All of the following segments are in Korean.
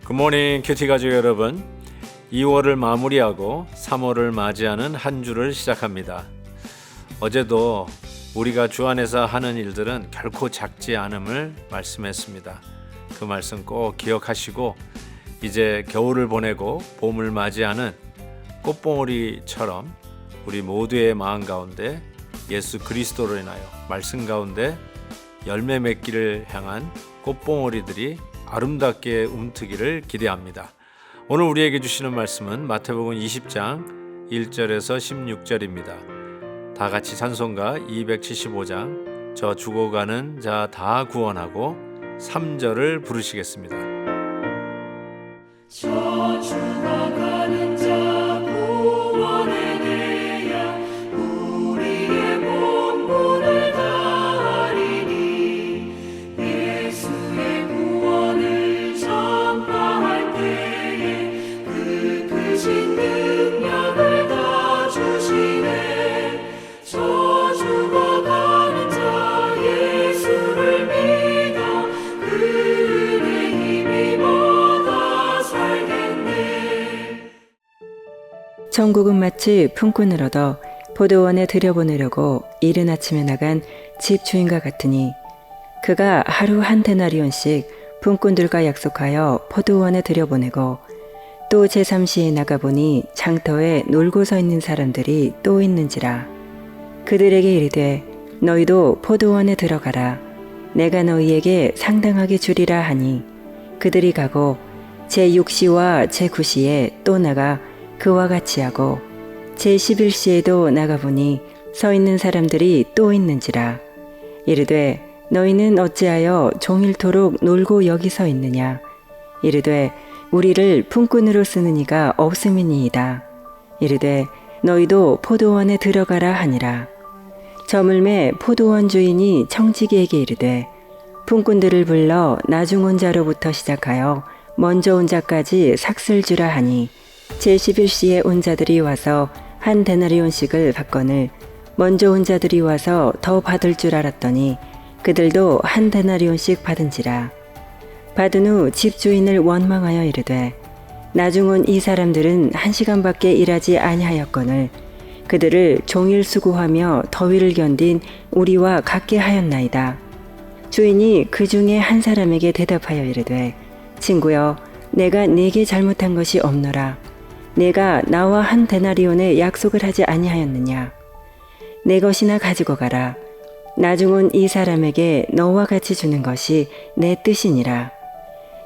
굿모닝 큐티 가족 여러분, 2월을 마무리하고 3월을 맞이하는 한 주를 시작합니다. 어제도 우리가 주 안에서 하는 일들은 결코 작지 않음을 말씀했습니다. 그 말씀 꼭 기억하시고 이제 겨울을 보내고 봄을 맞이하는 꽃봉오리처럼 우리 모두의 마음 가운데 예수 그리스도로 인하여 말씀 가운데 열매 맺기를 향한 꽃봉오리들이 아름답게 움트기를 기대합니다. 오늘 우리에게 주시는 말씀은 마태복음 20장 1절에서 16절입니다. 다 같이 찬송가 275장 저 죽어가는 자 다 구원하고 3절을 부르시겠습니다. 저 죽어가는 자 구원해내야 우리의 몸부를 다하리니 예수의 구원을 전파할 때에 그 크신 능력을 다 주시네. 저 죽어가는 자 예수를 믿어 그 은혜 힘입어 살겠네. 천국은 마치 품꾼을 얻어 포도원에 들여보내려고 이른 아침에 나간 집주인과 같으니 그가 하루 한 데나리온씩 품꾼들과 약속하여 포도원에 들여보내고 또 제3시에 나가보니 장터에 놀고 서 있는 사람들이 또 있는지라. 그들에게 이르되 너희도 포도원에 들어가라. 내가 너희에게 상당하게 주리라 하니 그들이 가고 제6시와 제9시에 또 나가 그와 같이 하고 제11시에도 나가보니 서 있는 사람들이 또 있는지라. 이르되 너희는 어찌하여 종일토록 놀고 여기 서 있느냐. 이르되 우리를 품꾼으로 쓰는 이가 없음이니이다. 이르되 너희도 포도원에 들어가라 하니라. 저물매 포도원 주인이 청지기에게 이르되 품꾼들을 불러 나중 온 자로부터 시작하여 먼저 온 자까지 삭슬 주라 하니 제11시에 온 자들이 와서 한 데나리온씩을 받거늘 먼저 온 자들이 와서 더 받을 줄 알았더니 그들도 한 데나리온씩 받은지라. 받은 후 집주인을 원망하여 이르되 나중 온 이 사람들은 1시간밖에 일하지 아니하였거늘 그들을 종일 수고하며 더위를 견딘 우리와 같게 하였나이다. 주인이 그 중에 한 사람에게 대답하여 이르되 친구여, 내가 네게 잘못한 것이 없노라. 내가 나와 한 데나리온의 약속을 하지 아니하였느냐. 내 것이나 가지고 가라. 나중 온 이 사람에게 너와 같이 주는 것이 내 뜻이니라.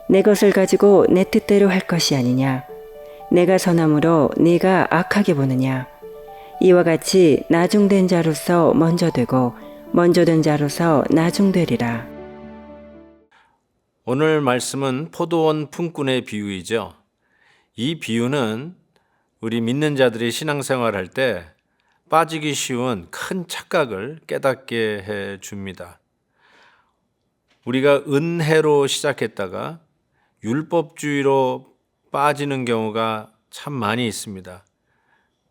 내 것을 가지고 내 뜻대로 할 것이 아니냐. 내가 선함으로 네가 악하게 보느냐. 이와 같이 나중된 자로서 먼저 되고 먼저 된 자로서 나중되리라. 오늘 말씀은 포도원 품꾼의 비유이죠. 이 비유는 우리 믿는 자들이 신앙생활할 때 빠지기 쉬운 큰 착각을 깨닫게 해 줍니다. 우리가 은혜로 시작했다가 율법주의로 빠지는 경우가 참 많이 있습니다.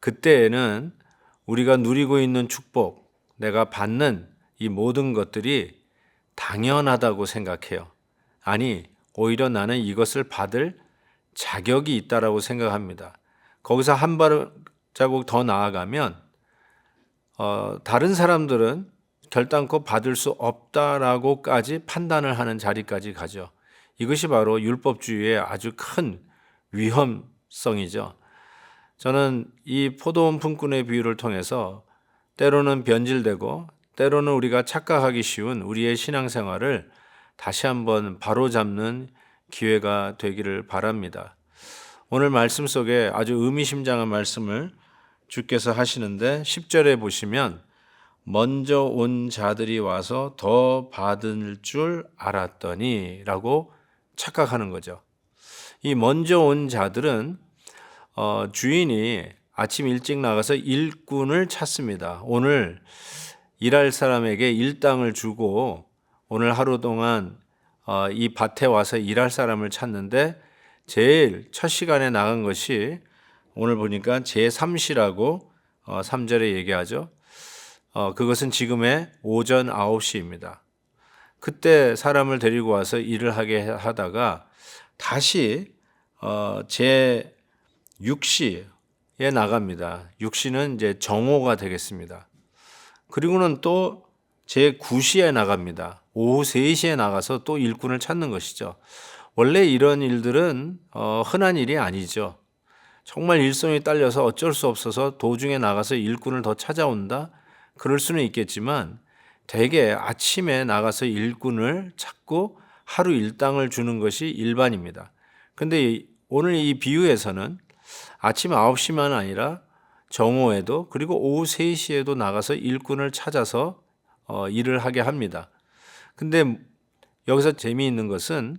그때에는 우리가 누리고 있는 축복, 내가 받는 이 모든 것들이 당연하다고 생각해요. 아니, 오히려 나는 이것을 받을 자격이 있다라고 생각합니다. 거기서 한 발자국 더 나아가면 다른 사람들은 결단코 받을 수 없다라고까지 판단을 하는 자리까지 가죠. 이것이 바로 율법주의의 아주 큰 위험성이죠. 저는 이 포도원 품꾼의 비유를 통해서 때로는 변질되고 때로는 우리가 착각하기 쉬운 우리의 신앙생활을 다시 한번 바로잡는 기회가 되기를 바랍니다. 오늘 말씀 속에 아주 의미심장한 말씀을 주께서 하시는데 10절에 보시면 먼저 온 자들이 와서 더 받을 줄 알았더니 라고 착각하는 거죠. 이 먼저 온 자들은 주인이 아침 일찍 나가서 일꾼을 찾습니다. 오늘 일할 사람에게 일당을 주고 오늘 하루 동안 이 밭에 와서 일할 사람을 찾는데 제일 첫 시간에 나간 것이 오늘 보니까 제3시라고 3절에 얘기하죠. 그것은 지금의 오전 9시입니다. 그때 사람을 데리고 와서 일을 하게 하다가 다시 제 6시에 나갑니다. 6시는 이제 정오가 되겠습니다. 그리고는 또 제 9시에 나갑니다. 오후 3시에 나가서 또 일꾼을 찾는 것이죠. 원래 이런 일들은 흔한 일이 아니죠. 정말 일손이 딸려서 어쩔 수 없어서 도중에 나가서 일꾼을 더 찾아온다? 그럴 수는 있겠지만 대개 아침에 나가서 일꾼을 찾고 하루 일당을 주는 것이 일반입니다. 그런데 오늘 이 비유에서는 아침 9시만 아니라 정오에도 그리고 오후 3시에도 나가서 일꾼을 찾아서 일을 하게 합니다. 근데 여기서 재미있는 것은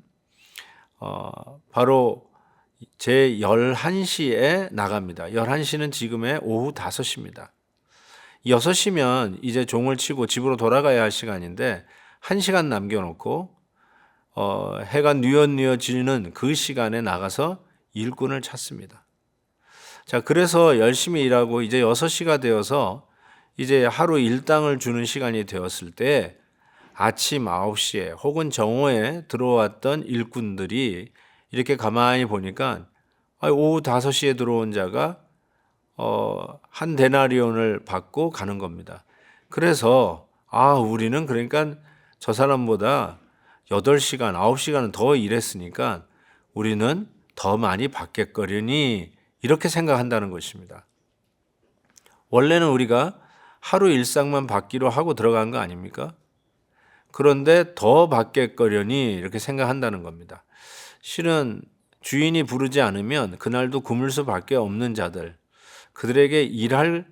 바로 제 11시에 나갑니다. 11시는 지금의 오후 5시입니다. 6시면 이제 종을 치고 집으로 돌아가야 할 시간인데 1시간 남겨놓고 해가 뉘엿뉘엿지는 그 시간에 나가서 일꾼을 찾습니다. 자, 그래서 열심히 일하고 이제 6시가 되어서 이제 하루 일당을 주는 시간이 되었을 때 아침 9시에 혹은 정오에 들어왔던 일꾼들이 이렇게 가만히 보니까 오후 5시에 들어온 자가 한 데나리온을 받고 가는 겁니다. 그래서 우리는 그러니까 저 사람보다 8시간, 9시간은 더 일했으니까 우리는 더 많이 받겠거리니 이렇게 생각한다는 것입니다. 원래는 우리가 하루 일상만 받기로 하고 들어간 거 아닙니까? 그런데 더 받겠거려니 이렇게 생각한다는 겁니다. 실은 주인이 부르지 않으면 그날도 굶을 수밖에 없는 자들, 그들에게 일할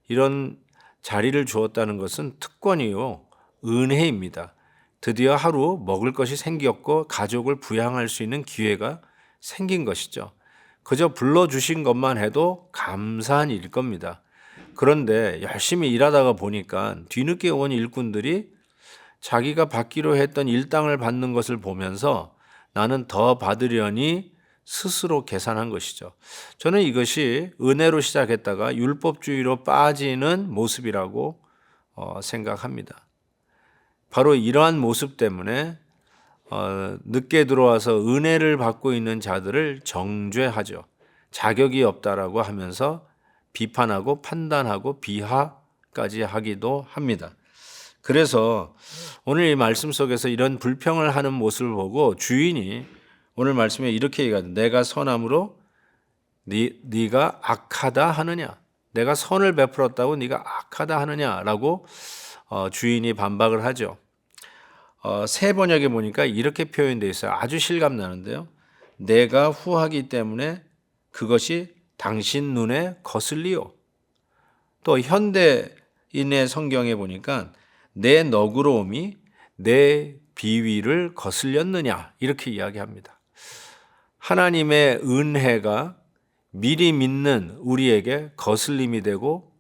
이런 자리를 주었다는 것은 특권이요, 은혜입니다. 드디어 하루 먹을 것이 생겼고 가족을 부양할 수 있는 기회가 생긴 것이죠. 그저 불러주신 것만 해도 감사한 일일 겁니다. 그런데 열심히 일하다가 보니까 뒤늦게 온 일꾼들이 자기가 받기로 했던 일당을 받는 것을 보면서 나는 더 받으려니 스스로 계산한 것이죠. 저는 이것이 은혜로 시작했다가 율법주의로 빠지는 모습이라고 생각합니다. 바로 이러한 모습 때문에 늦게 들어와서 은혜를 받고 있는 자들을 정죄하죠. 자격이 없다라고 하면서 비판하고 판단하고 비하까지 하기도 합니다. 그래서 오늘 이 말씀 속에서 이런 불평을 하는 모습을 보고 주인이 오늘 말씀에 이렇게 얘기하죠. 내가 선함으로 네가 악하다 하느냐? 내가 선을 베풀었다고 네가 악하다 하느냐라고 주인이 반박을 하죠. 새 번역에 보니까 이렇게 표현되어 있어요. 아주 실감나는데요. 내가 후하기 때문에 그것이 당신 눈에 거슬리요. 또 현대인의 성경에 보니까 내 너그러움이 내 비위를 거슬렸느냐 이렇게 이야기합니다. 하나님의 은혜가 미리 믿는 우리에게 거슬림이 되고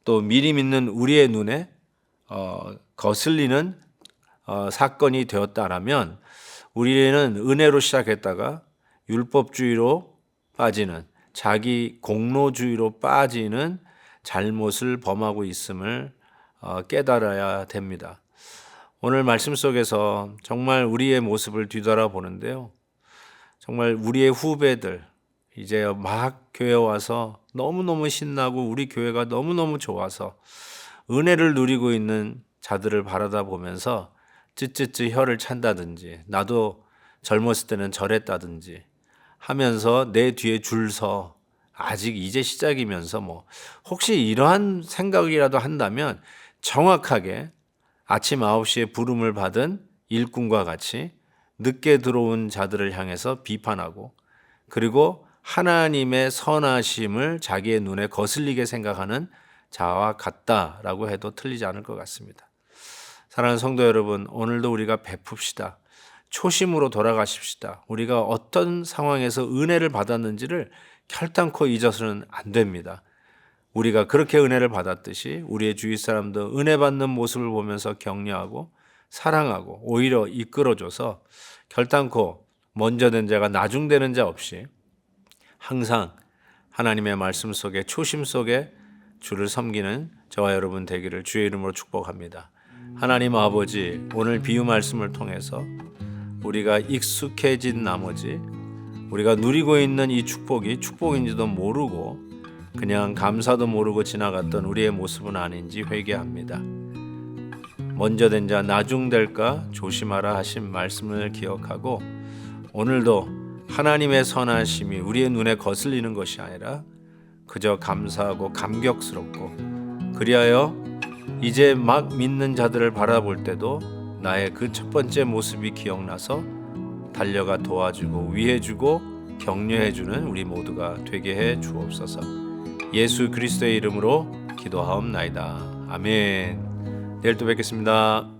또 미리 믿는 우리의 눈에 거슬리는 사건이 되었다라면 우리는 은혜로 시작했다가 율법주의로 빠지는 자기 공로주의로 빠지는 잘못을 범하고 있음을 깨달아야 됩니다. 오늘 말씀 속에서 정말 우리의 모습을 뒤돌아보는데요. 정말 우리의 후배들 이제 막 교회 와서 너무너무 신나고 우리 교회가 너무너무 좋아서 은혜를 누리고 있는 자들을 바라다 보면서 쯧쯧쯧 혀를 찬다든지 나도 젊었을 때는 저랬다든지 하면서 내 뒤에 줄 서 아직 이제 시작이면서 혹시 이러한 생각이라도 한다면 정확하게 아침 9시에 부름을 받은 일꾼과 같이 늦게 들어온 자들을 향해서 비판하고 그리고 하나님의 선하심을 자기의 눈에 거슬리게 생각하는 자와 같다라고 해도 틀리지 않을 것 같습니다. 사랑하는 성도 여러분, 오늘도 우리가 베풉시다. 초심으로 돌아가십시다. 우리가 어떤 상황에서 은혜를 받았는지를 결단코 잊어서는 안 됩니다. 우리가 그렇게 은혜를 받았듯이 우리의 주위 사람도 은혜 받는 모습을 보면서 격려하고 사랑하고 오히려 이끌어줘서 결단코 먼저 된 자가 나중되는 자 없이 항상 하나님의 말씀 속에 초심 속에 주를 섬기는 저와 여러분 되기를 주의 이름으로 축복합니다. 하나님 아버지, 오늘 비유 말씀을 통해서 우리가 익숙해진 나머지 우리가 누리고 있는 이 축복이 축복인지도 모르고 그냥 감사도 모르고 지나갔던 우리의 모습은 아닌지 회개합니다. 먼저 된 자 나중될까 조심하라 하신 말씀을 기억하고 오늘도 하나님의 선하심이 우리의 눈에 거슬리는 것이 아니라 그저 감사하고 감격스럽고 그리하여 이제 막 믿는 자들을 바라볼 때도 나의 그 첫 번째 모습이 기억나서 달려가 도와주고 위해주고 격려해주는 우리 모두가 되게 해 주옵소서. 예수 그리스도의 이름으로 기도하옵나이다. 아멘. 내일 또 뵙겠습니다.